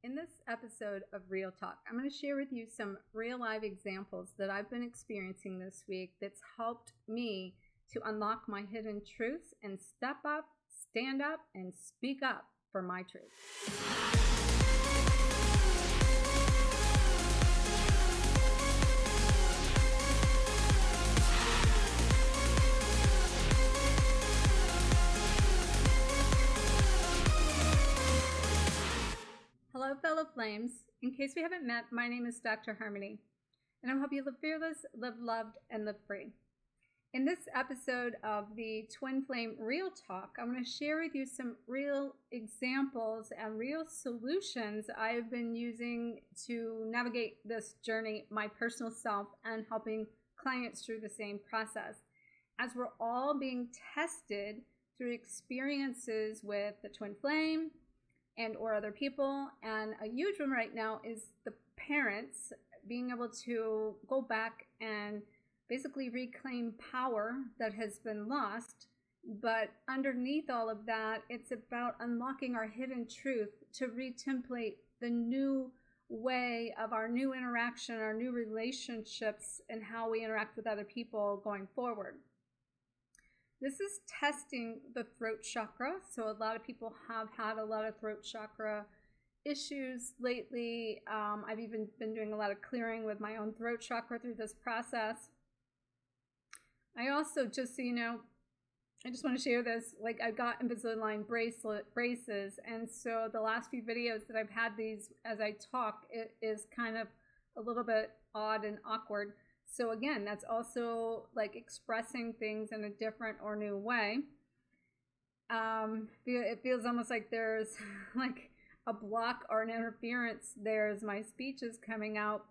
In this episode of Real Talk, I'm going to share with you some real live examples that I've been experiencing this week that's helped me to unlock my hidden truths and step up, stand up, and speak up for my truth. Hello, fellow flames. In case we haven't met, my name is Dr. Harmony, and I'll help you live fearless, live loved, and live free. In this episode of the Twin Flame Real Talk, I'm going to share with you some real examples and real solutions I've been using to navigate this journey, my personal self, and helping clients through the same process. As we're all being tested through experiences with the Twin Flame, and or other people, and a huge one right now is the parents being able to go back and basically reclaim power that has been lost. But underneath all of that, it's about unlocking our hidden truth to retemplate the new way of our new interaction, our new relationships, and how we interact with other people going forward. This is testing the throat chakra. So a lot of people have had a lot of throat chakra issues lately. I've even been doing a lot of clearing with my own throat chakra through this process. I also, just so you know, I just want to share this, like I got Invisalign braces. And so the last few videos that I've had these as I talk, it is kind of a little bit odd and awkward. So again, that's also like expressing things in a different or new way. It feels almost like there's like a block or an interference there as my speech is coming out,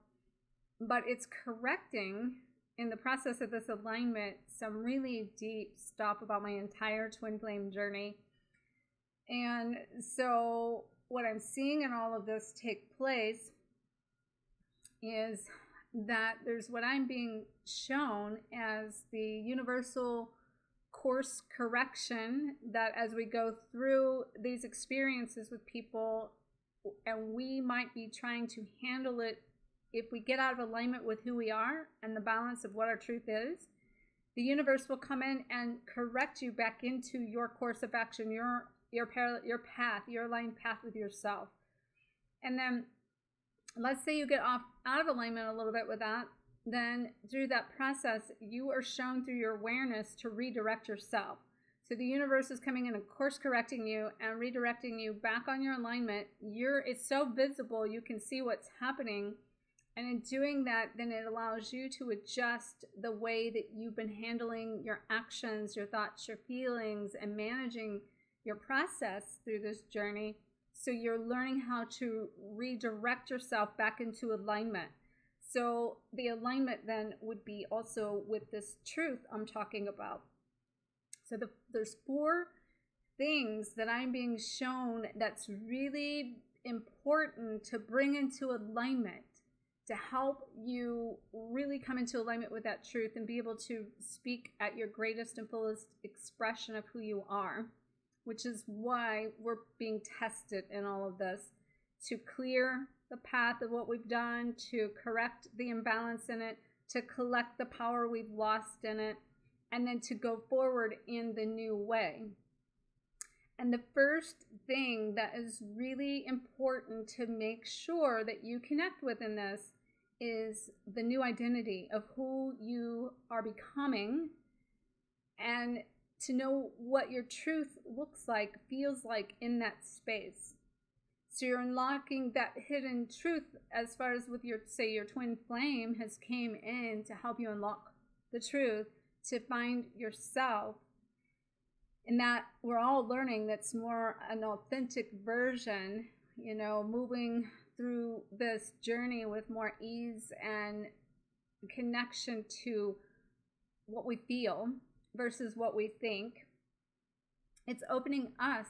but it's correcting in the process of this alignment some really deep stuff about my entire twin flame journey. And so what I'm seeing in all of this take place is that there's what I'm being shown as the universal course correction, that as we go through these experiences with people, and we might be trying to handle it, if we get out of alignment with who we are and the balance of what our truth is, the universe will come in and correct you back into your course of action, your path, your aligned path with yourself. And then let's say you get out of alignment a little bit with that, then through that process, you are shown through your awareness to redirect yourself. So the universe is coming in and course correcting you and redirecting you back on your alignment. It's so visible, you can see what's happening. And in doing that, then it allows you to adjust the way that you've been handling your actions, your thoughts, your feelings, and managing your process through this journey. So you're learning how to redirect yourself back into alignment. So the alignment then would be also with this truth I'm talking about. So there's 4 things that I'm being shown that's really important to bring into alignment to help you really come into alignment with that truth and be able to speak at your greatest and fullest expression of who you are, which is why we're being tested in all of this, to clear the path of what we've done, to correct the imbalance in it, to collect the power we've lost in it, and then to go forward in the new way. And the first thing that is really important to make sure that you connect with in this is the new identity of who you are becoming, and to know what your truth looks like, feels like in that space. So you're unlocking that hidden truth as far as with your twin flame has came in to help you unlock the truth, to find yourself. And that we're all learning that's more an authentic version, moving through this journey with more ease and connection to what we feel versus what we think. It's opening us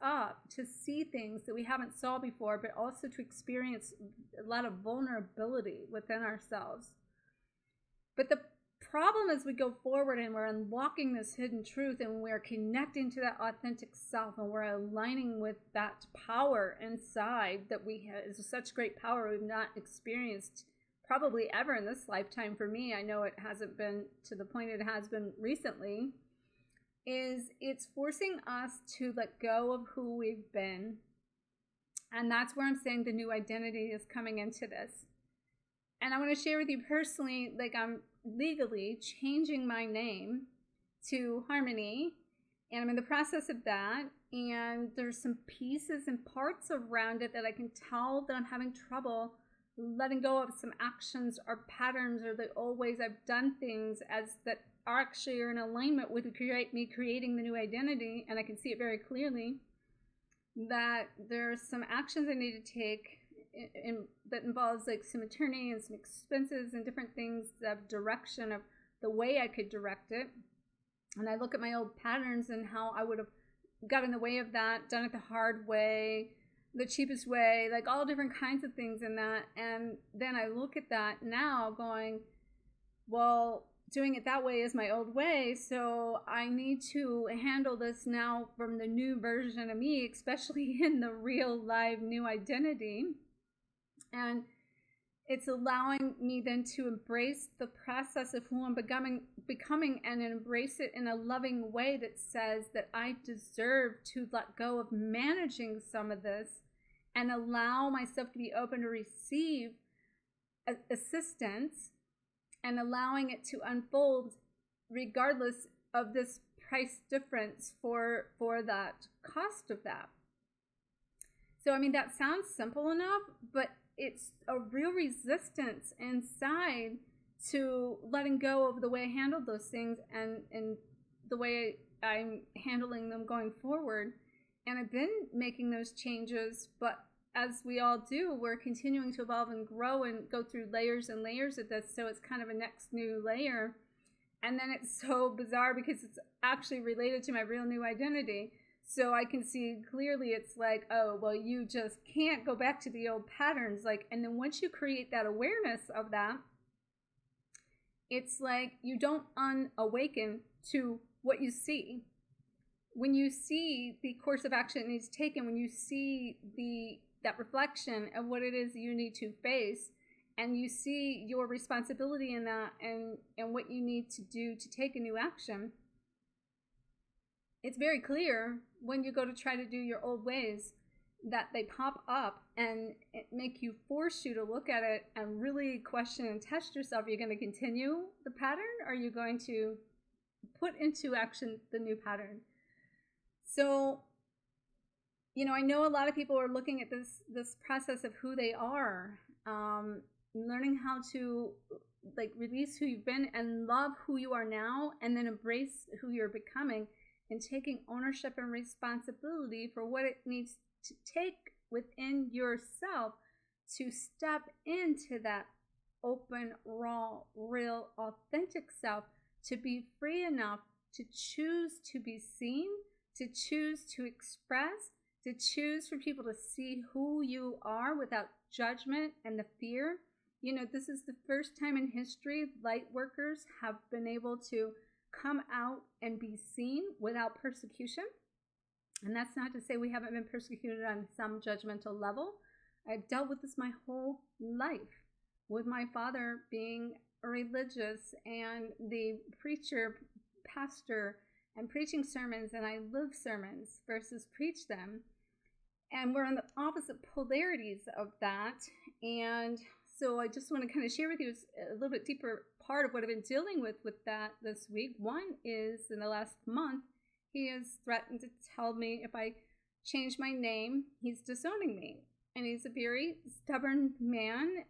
up to see things that we haven't saw before, but also to experience a lot of vulnerability within ourselves. But the problem as we go forward and we're unlocking this hidden truth and we're connecting to that authentic self and we're aligning with that power inside that we have is such great power we've not experienced probably ever in this lifetime. For me, I know it hasn't been to the point it has been recently, is it's forcing us to let go of who we've been. And that's where I'm saying the new identity is coming into this. And I want to share with you personally, like I'm legally changing my name to Harmony, and I'm in the process of that. And there's some pieces and parts around it that I can tell that I'm having trouble letting go of some actions or patterns or the old ways I've done things as that are actually in alignment with me creating the new identity. And I can see it very clearly that there's some actions I need to take that involves like some attorney and some expenses and different things, the direction of the way I could direct it. And I look at my old patterns and how I would have got in the way of that, done it the hard way, the cheapest way, like all different kinds of things in that. And then I look at that now going, well, doing it that way is my old way, so I need to handle this now from the new version of me, especially in the real live new identity. And it's allowing me then to embrace the process of who I'm becoming and embrace it in a loving way that says that I deserve to let go of managing some of this and allow myself to be open to receive assistance and allowing it to unfold regardless of this price difference for that cost of that. So, I mean, that sounds simple enough, but it's a real resistance inside to letting go of the way I handled those things and the way I'm handling them going forward. And I've been making those changes, but as we all do, we're continuing to evolve and grow and go through layers and layers of this. So it's kind of a next new layer. And then it's so bizarre because it's actually related to my real new identity. So I can see clearly it's like, oh, well, you just can't go back to the old patterns. Like, and then once you create that awareness of that, it's like you don't unawaken to what you see. When you see the course of action that needs taken, when you see that reflection of what it is you need to face, and you see your responsibility in that and what you need to do to take a new action, it's very clear when you go to try to do your old ways that they pop up and make you force you to look at it and really question and test yourself. Are you going to continue the pattern? Or are you going to put into action the new pattern? So, you know, I know a lot of people are looking at this process of who they are, learning how to like release who you've been and love who you are now, and then embrace who you're becoming, and taking ownership and responsibility for what it needs to take within yourself to step into that open, raw, real, authentic self, to be free enough to choose to be seen, to choose to express, to choose for people to see who you are without judgment and the fear. You know, this is the first time in history light workers have been able to come out and be seen without persecution. And that's not to say we haven't been persecuted on some judgmental level. I've dealt with this my whole life, with my father being religious and the preacher, pastor, and preaching sermons, and I live sermons versus preach them. And we're on the opposite polarities of that. And so I just want to kind of share with you a little bit deeper part of what I've been dealing with that this week. One is, in the last month, he has threatened to tell me if I change my name, he's disowning me. And he's a very stubborn man,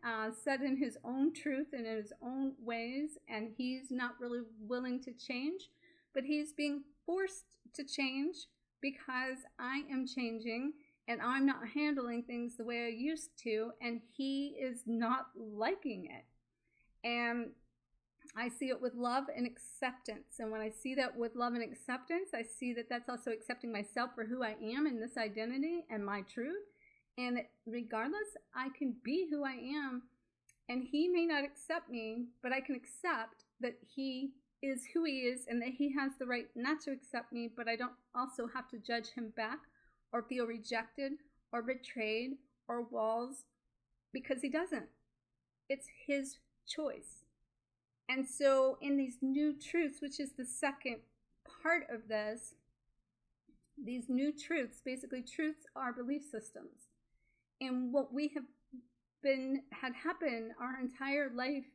set in his own truth and in his own ways, and he's not really willing to change, but he's being forced to change because I am changing and I'm not handling things the way I used to, and he is not liking it. And I see it with love and acceptance. And when I see that with love and acceptance, I see that that's also accepting myself for who I am in this identity and my truth. And that regardless, I can be who I am. And he may not accept me, but I can accept that he is who he is and that he has the right not to accept me, but I don't also have to judge him back or feel rejected or betrayed or walls, because he doesn't. It's his choice. And so in these new truths, which is the second part of this, these new truths, basically truths are belief systems. And what we have had happen our entire life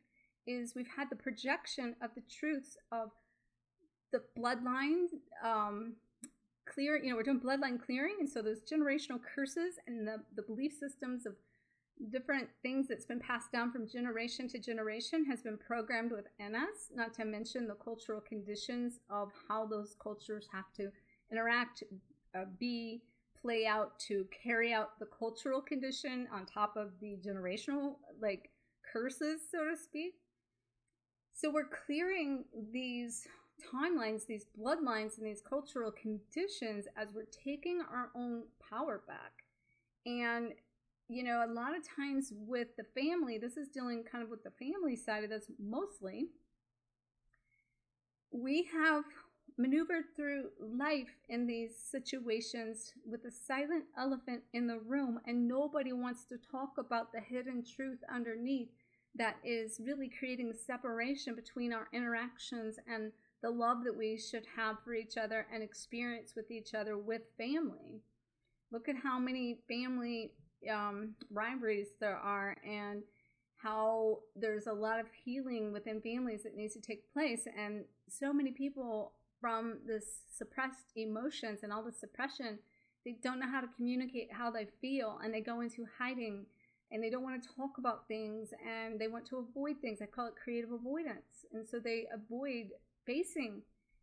is we've had the projection of the truths of the bloodline clear. We're doing bloodline clearing, and so those generational curses and the belief systems of different things that's been passed down from generation to generation has been programmed within us, not to mention the cultural conditions of how those cultures have to interact, play out to carry out the cultural condition on top of the generational curses, so to speak. So we're clearing these timelines, these bloodlines, and these cultural conditions as we're taking our own power back. And a lot of times with the family, this is dealing kind of with the family side of this mostly. We have maneuvered through life in these situations with a silent elephant in the room, and nobody wants to talk about the hidden truth underneath that is really creating separation between our interactions and the love that we should have for each other and experience with each other with family. Look at how many family rivalries there are, and how there's a lot of healing within families that needs to take place. And so many people, from this suppressed emotions and all the suppression, they don't know how to communicate how they feel, and they go into hiding, and they don't want to talk about things, and they want to avoid things. I call it creative avoidance. And so they avoid facing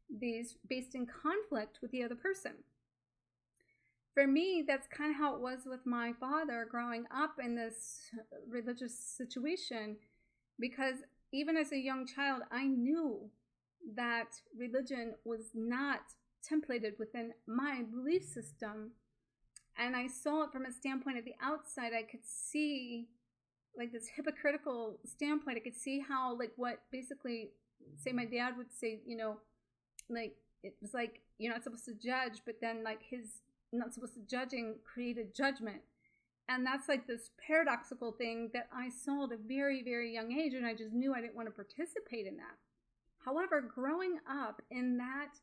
these based in conflict with the other person. For me, that's kind of how it was with my father growing up in this religious situation, because even as a young child, I knew that religion was not templated within my belief system. And I saw it from a standpoint at the outside. I could see this hypocritical standpoint. I could see how what basically, say my dad would say, it was you're not supposed to judge, but then his not supposed to judging created judgment. And that's this paradoxical thing that I saw at a very, very young age, and I just knew I didn't want to participate in that. However, growing up in that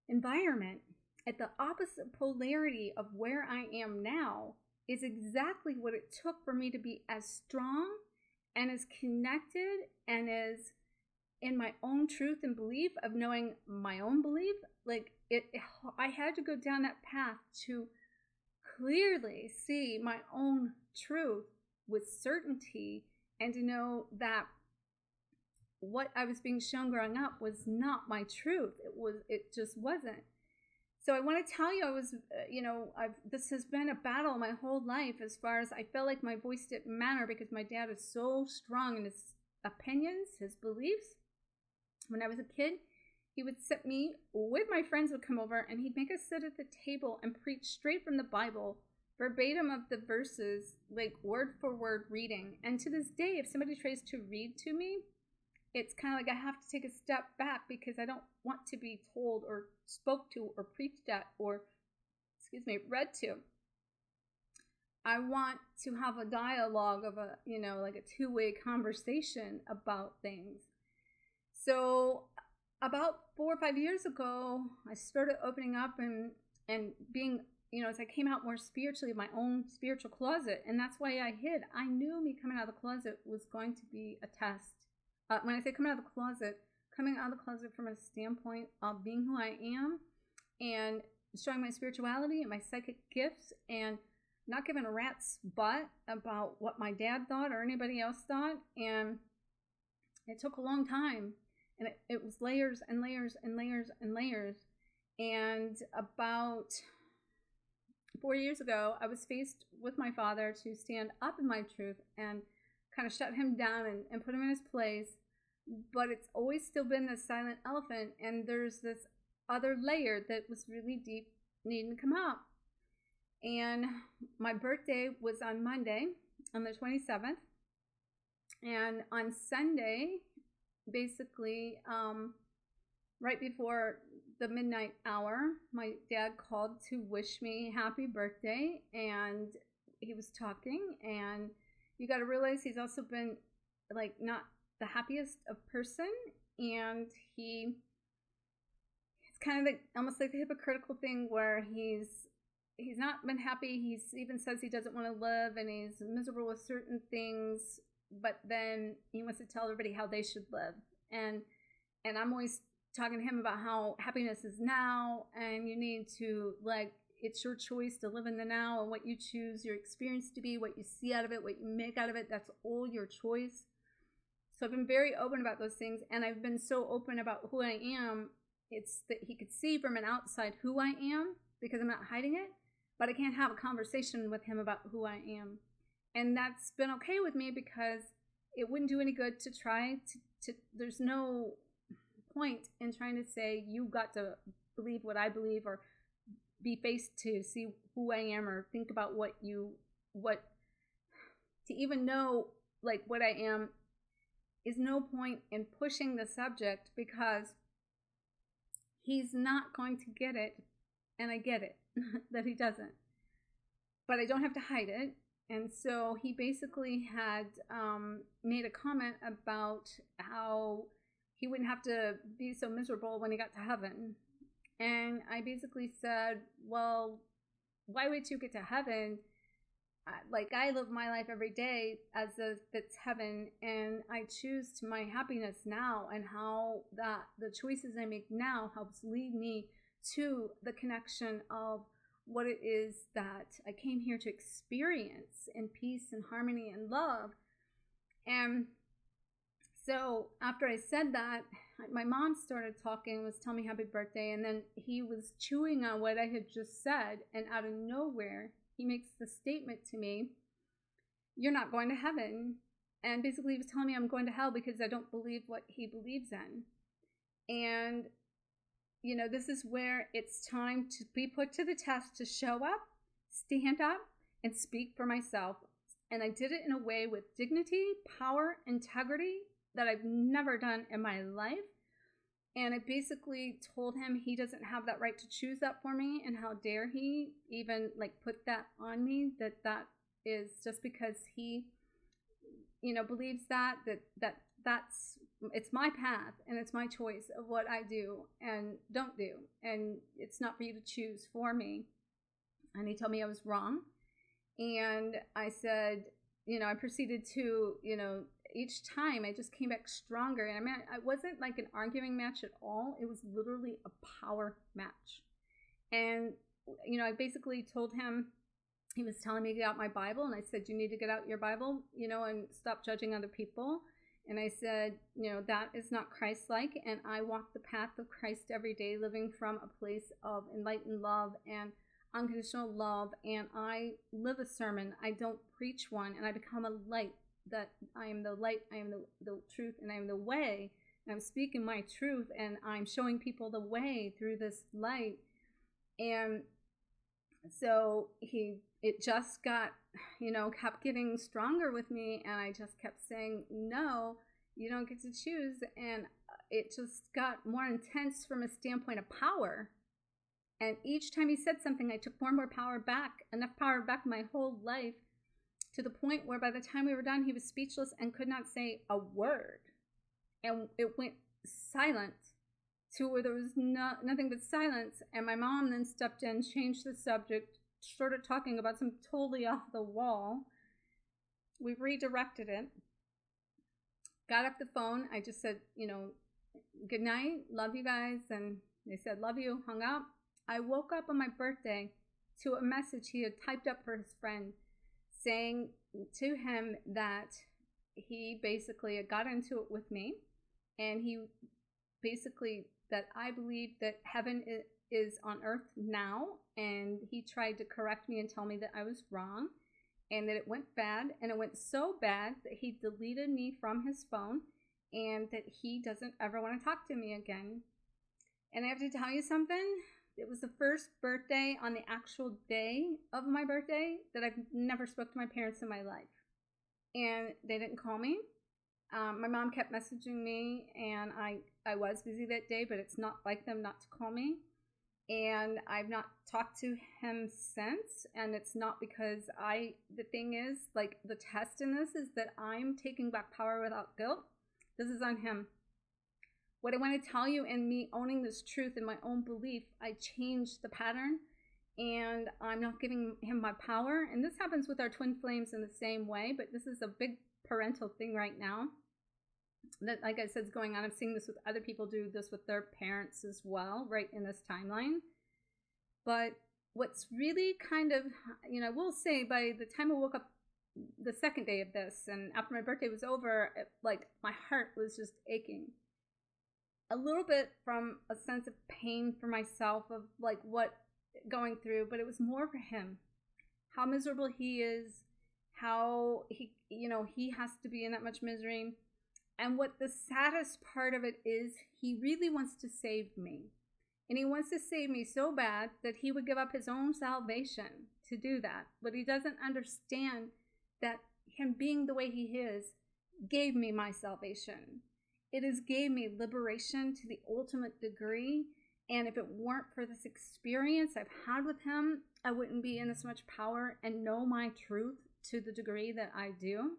environment at the opposite polarity of where I am now is exactly what it took for me to be as strong and as connected and as in my own truth and belief of knowing my own belief. I had to go down that path to clearly see my own truth with certainty, and to know that what I was being shown growing up was not my truth. It just wasn't. So I want to tell you, I was, this has been a battle my whole life, as far as I felt like my voice didn't matter because my dad is so strong in his opinions, his beliefs. When I was a kid, he would sit me with my friends would come over, and he'd make us sit at the table and preach straight from the Bible, verbatim of the verses, word for word reading. And to this day, if somebody tries to read to me, it's kind of I have to take a step back, because I don't want to be told or spoke to or preached at or, read to. I want to have a dialogue of a two-way conversation about things. So about 4 or 5 years ago, I started opening up and being, as I came out more spiritually, my own spiritual closet. And that's why I hid. I knew me coming out of the closet was going to be a test. When I say coming out of the closet from a standpoint of being who I am and showing my spirituality and my psychic gifts, and not giving a rat's butt about what my dad thought or anybody else thought. And it took a long time, and it was layers and layers and layers and layers. And about 4 years ago, I was faced with my father to stand up in my truth and kind of shut him down and put him in his place. But it's always still been this silent elephant, and there's this other layer that was really deep, needing to come out. And my birthday was on Monday, on the 27th, and on Sunday, basically, right before the midnight hour, my dad called to wish me happy birthday, and he was talking, and you got to realize he's also been like not the happiest of person, and it's kind of like almost like the hypocritical thing where he's not been happy. He's even says he doesn't want to live, and he's miserable with certain things, but then he wants to tell everybody how they should live. And I'm always talking to him about how happiness is now, and you need to, like, it's your choice to live in the now, and what you choose your experience to be, what you see out of it, what you make out of it, that's all your choice. So I've been very open about those things, and I've been so open about who I am. It's that he could see from an outside who I am, because I'm not hiding it, but I can't have a conversation with him about who I am. And that's been okay with me, because it wouldn't do any good to try to there's no point in trying to say you got to believe what I believe, or be faced to see who I am, or think about what to even know like what I am. Is no point in pushing the subject, because he's not going to get it, and I get it that he doesn't, but I don't have to hide it. And so he basically had made a comment about how he wouldn't have to be so miserable when he got to heaven. And I basically said, well, why would you get to heaven? Like, I live my life every day as if it's heaven, and I choose to my happiness now, and how that the choices I make now helps lead me to the connection of what it is that I came here to experience in peace and harmony and love. And so after I said that, my mom started talking, was telling me happy birthday, and then he was chewing on what I had just said, and out of nowhere, he makes the statement to me, "You're not going to heaven." And basically he was telling me I'm going to hell because I don't believe what he believes in. And you know, this is where it's time to be put to the test, to show up, stand up, and speak for myself. And I did it in a way with dignity, power, integrity that I've never done in my life. And I basically told him he doesn't have that right to choose that for me, and how dare he even like put that on me, that is just because he, you know, believes that's it's my path, and it's my choice of what I do and don't do, and it's not for you to choose for me. And he told me I was wrong, and I said, you know, I proceeded to, you know, each time I just came back stronger. And I mean, it wasn't like an arguing match at all. It was literally a power match. And you know, I basically told him, he was telling me to get out my Bible, and I said, you need to get out your Bible, you know, and stop judging other people. And I said, you know, that is not Christ-like, and I walk the path of Christ every day, living from a place of enlightened love and unconditional love, and I live a sermon. I don't preach one, and I become a light, that I am the light, I am the truth, and I am the way, and I'm speaking my truth, and I'm showing people the way through this light. And so it just got, you know, kept getting stronger with me, and I just kept saying, no, you don't get to choose. And it just got more intense from a standpoint of power. And each time he said something, I took more and more power back, enough power back my whole life, to the point where by the time we were done, he was speechless and could not say a word. And it went silent to where there was nothing but silence. And my mom then stepped in, changed the subject, started talking about something totally off the wall. We redirected it, got up the phone. I just said, you know, good night, love you guys. And they said, love you, hung up. I woke up on my birthday to a message he had typed up for his friend, saying to him that he basically got into it with me, and he basically, that I believe that heaven is on earth now, and he tried to correct me and tell me that I was wrong, and that it went bad, and it went so bad that he deleted me from his phone, and that he doesn't ever want to talk to me again. And I have to tell you something, it was the first birthday on the actual day of my birthday that I've never spoke to my parents in my life. And they didn't call me. My mom kept messaging me, and I was busy that day, but it's not like them not to call me. And I've not talked to him since, and it's not because the thing is, like, the test in this is that I'm taking back power without guilt. This is on him. What I want to tell you, in me owning this truth in my own belief, I changed the pattern, and I'm not giving him my power. And this happens with our twin flames in the same way, but this is a big parental thing right now that, like I said, is going on. I'm seeing this with other people do this with their parents as well, right in this timeline. But what's really kind of, I will say, by the time I woke up the second day of this, and after my birthday was over, like, my heart was just aching a little bit from a sense of pain for myself of like what going through, but it was more for him, how miserable he is, how he has to be in that much misery. And what the saddest part of it is, he really wants to save me. And he wants to save me so bad that he would give up his own salvation to do that. But he doesn't understand that him being the way he is gave me my salvation. It has gave me liberation to the ultimate degree. And if it weren't for this experience I've had with him, I wouldn't be in this much power and know my truth to the degree that I do.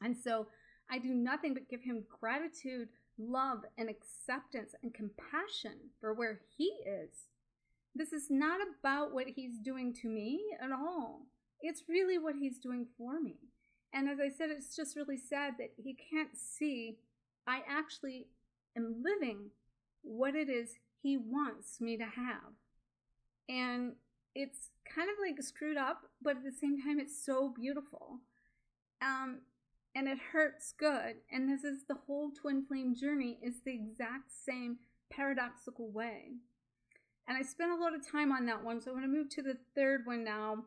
And so I do nothing but give him gratitude, love, and acceptance and compassion for where he is. This is not about what he's doing to me at all. It's really what he's doing for me. And as I said, it's just really sad that he can't see I actually am living what it is he wants me to have. And it's kind of like screwed up, but at the same time, it's so beautiful. And it hurts good. And this is the whole twin flame journey, is the exact same paradoxical way. And I spent a lot of time on that one, so I'm going to move to the third one now.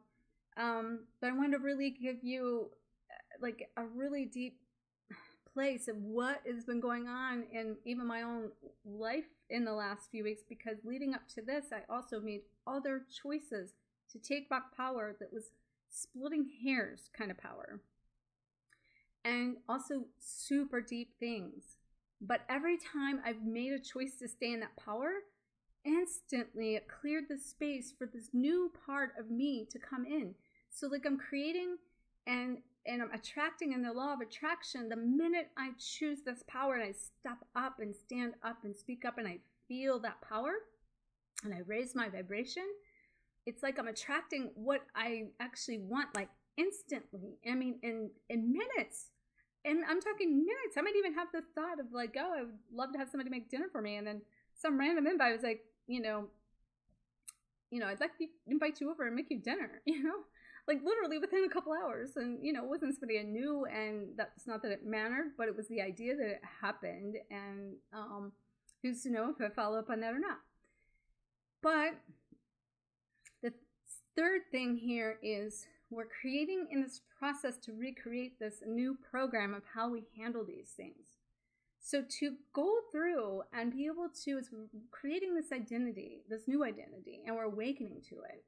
But I want to really give you like a really deep place of what has been going on in even my own life in the last few weeks, because leading up to this, I also made other choices to take back power that was splitting hairs kind of power, and also super deep things. But every time I've made a choice to stay in that power, instantly it cleared the space for this new part of me to come in. So like I'm creating and I'm attracting in the law of attraction. The minute I choose this power and I step up and stand up and speak up and I feel that power and I raise my vibration, it's like I'm attracting what I actually want, like instantly. I mean, in minutes. And I'm talking minutes. I might even have the thought of like, oh, I would love to have somebody make dinner for me. And then some random invite was like, I'd like to invite you over and make you dinner, like literally within a couple hours. And, it wasn't somebody I knew, and that's not that it mattered, but it was the idea that it happened. And who's to know if I follow up on that or not. But the third thing here is we're creating in this process to recreate this new program of how we handle these things. So to go through and be able to, is creating this identity, this new identity, and we're awakening to it.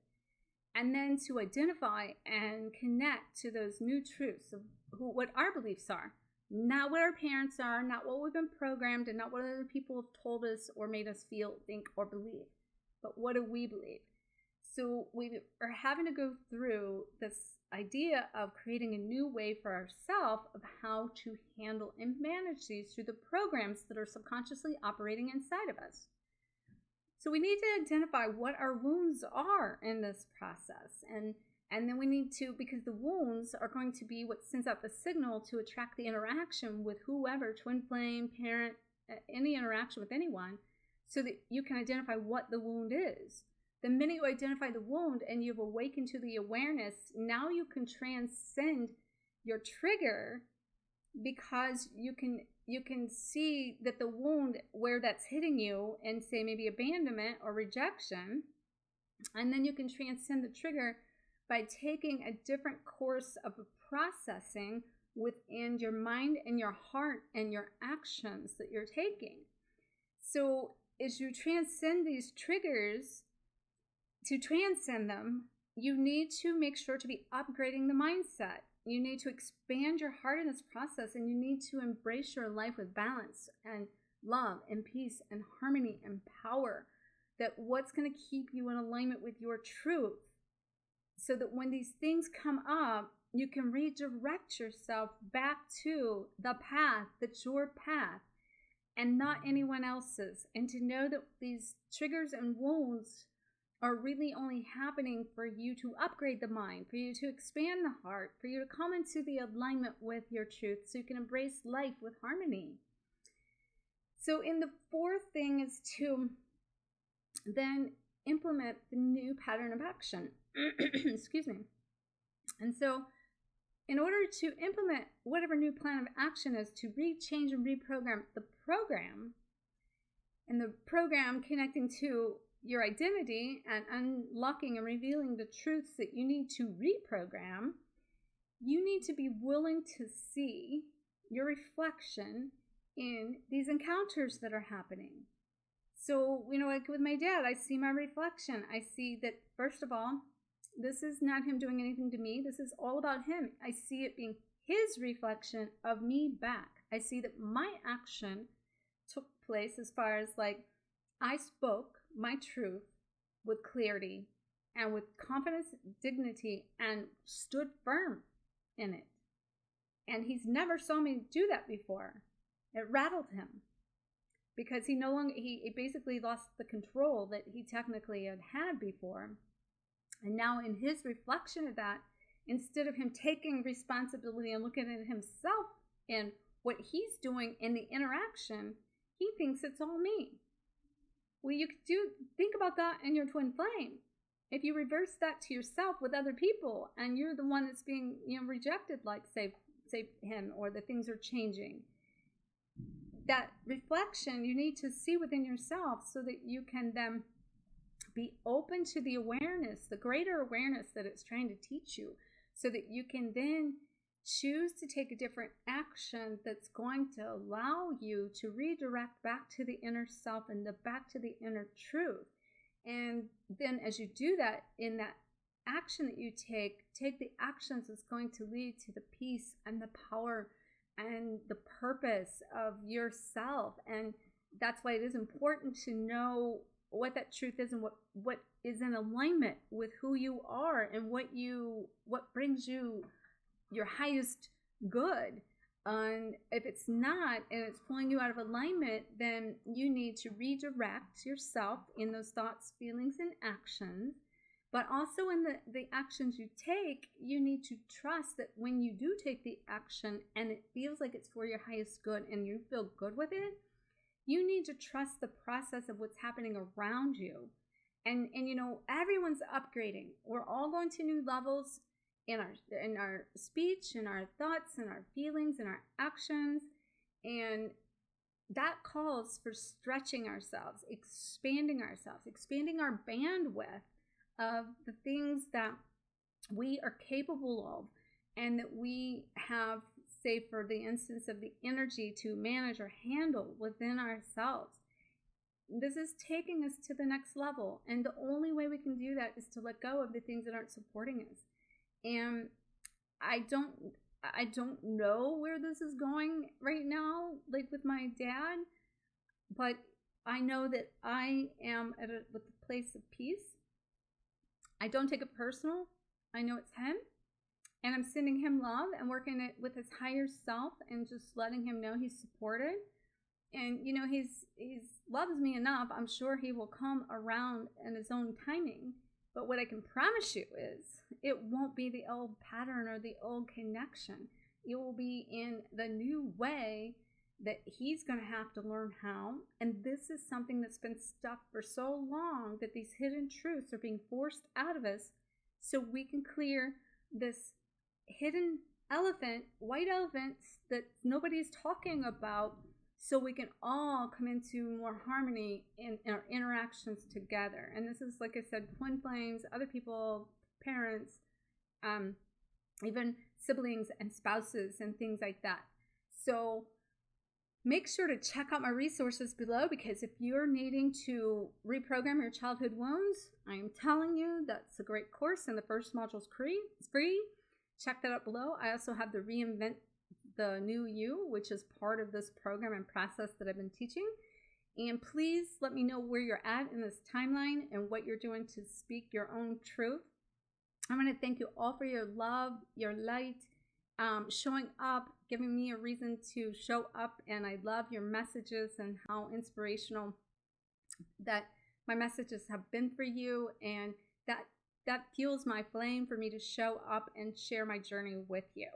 And then to identify and connect to those new truths of what our beliefs are. Not what our parents are, not what we've been programmed, and not what other people have told us or made us feel, think, or believe. But what do we believe? So we are having to go through this idea of creating a new way for ourselves of how to handle and manage these through the programs that are subconsciously operating inside of us. So we need to identify what our wounds are in this process. And then we need to, because the wounds are going to be what sends out the signal to attract the interaction with whoever, twin flame, parent, any interaction with anyone, so that you can identify what the wound is. The minute you identify the wound and you've awakened to the awareness, now you can transcend your trigger, because you can see that the wound where that's hitting you, and say maybe abandonment or rejection, and then you can transcend the trigger by taking a different course of processing within your mind and your heart and your actions that you're taking. So as you transcend these triggers, to transcend them, you need to make sure to be upgrading the mindset. You need to expand your heart in this process, and you need to embrace your life with balance and love and peace and harmony and power. That what's going to keep you in alignment with your truth, so that when these things come up, you can redirect yourself back to the path that's your path and not anyone else's. And to know that these triggers and wounds are really only happening for you to upgrade the mind, for you to expand the heart, for you to come into the alignment with your truth so you can embrace life with harmony. So in the fourth thing is to then implement the new pattern of action. Excuse me. And so in order to implement whatever new plan of action is, to rechange and reprogram the program, and the program connecting to your identity and unlocking and revealing the truths that you need to reprogram, you need to be willing to see your reflection in these encounters that are happening. So, like with my dad, I see my reflection. I see that, first of all, this is not him doing anything to me. This is all about him. I see it being his reflection of me back. I see that my action took place as far as I spoke my truth with clarity and with confidence, dignity, and stood firm in it. And he's never saw me do that before. It rattled him because he basically lost the control that he technically had before. And now in his reflection of that, instead of him taking responsibility and looking at himself and what he's doing in the interaction, he thinks it's all me. Well, you could think about that in your twin flame. If you reverse that to yourself with other people, and you're the one that's being rejected, like say him, or the things are changing, that reflection you need to see within yourself so that you can then be open to the awareness, the greater awareness that it's trying to teach you, so that you can then choose to take a different action that's going to allow you to redirect back to the inner self and back to the inner truth. And then as you do that, in that action that you take the actions that's going to lead to the peace and the power and the purpose of yourself. And that's why it is important to know what that truth is and what is in alignment with who you are and what brings you your highest good. And if it's not, and it's pulling you out of alignment, then you need to redirect yourself in those thoughts, feelings, and actions. But also in the actions you take, you need to trust that when you do take the action and it feels like it's for your highest good and you feel good with it, you need to trust the process of what's happening around you. And everyone's upgrading. We're all going to new levels in our speech, in our thoughts, in our feelings, in our actions. And that calls for stretching ourselves, expanding our bandwidth of the things that we are capable of and that we have, say, for the instance of the energy to manage or handle within ourselves. This is taking us to the next level. And the only way we can do that is to let go of the things that aren't supporting us. And I don't know where this is going right now, like with my dad, but I know that I am with a place of peace. I don't take it personal. I know it's him, and I'm sending him love and working it with his higher self and just letting him know he's supported. And he's loves me enough. I'm sure he will come around in his own timing. But what I can promise you is it won't be the old pattern or the old connection. It will be in the new way that he's going to have to learn how. And this is something that's been stuck for so long, that these hidden truths are being forced out of us so we can clear this hidden elephant, white elephants that nobody's talking about, so we can all come into more harmony in our interactions together. And this is, like I said, twin flames, other people, parents, even siblings and spouses and things like that. So make sure to check out my resources below, because if you're needing to reprogram your childhood wounds, I am telling you that's a great course, and the first module is free. check that out below. I also have the Reinvent the New You, which is part of this program and process that I've been teaching. And please let me know where you're at in this timeline and what you're doing to speak your own truth. I want to thank you all for your love, your light, showing up, giving me a reason to show up. And I love your messages and how inspirational that my messages have been for you. And that fuels my flame for me to show up and share my journey with you.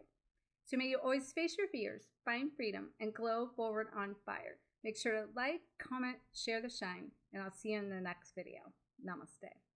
So may you always face your fears, find freedom, and glow forward on fire. Make sure to like, comment, share the shine, and I'll see you in the next video. Namaste.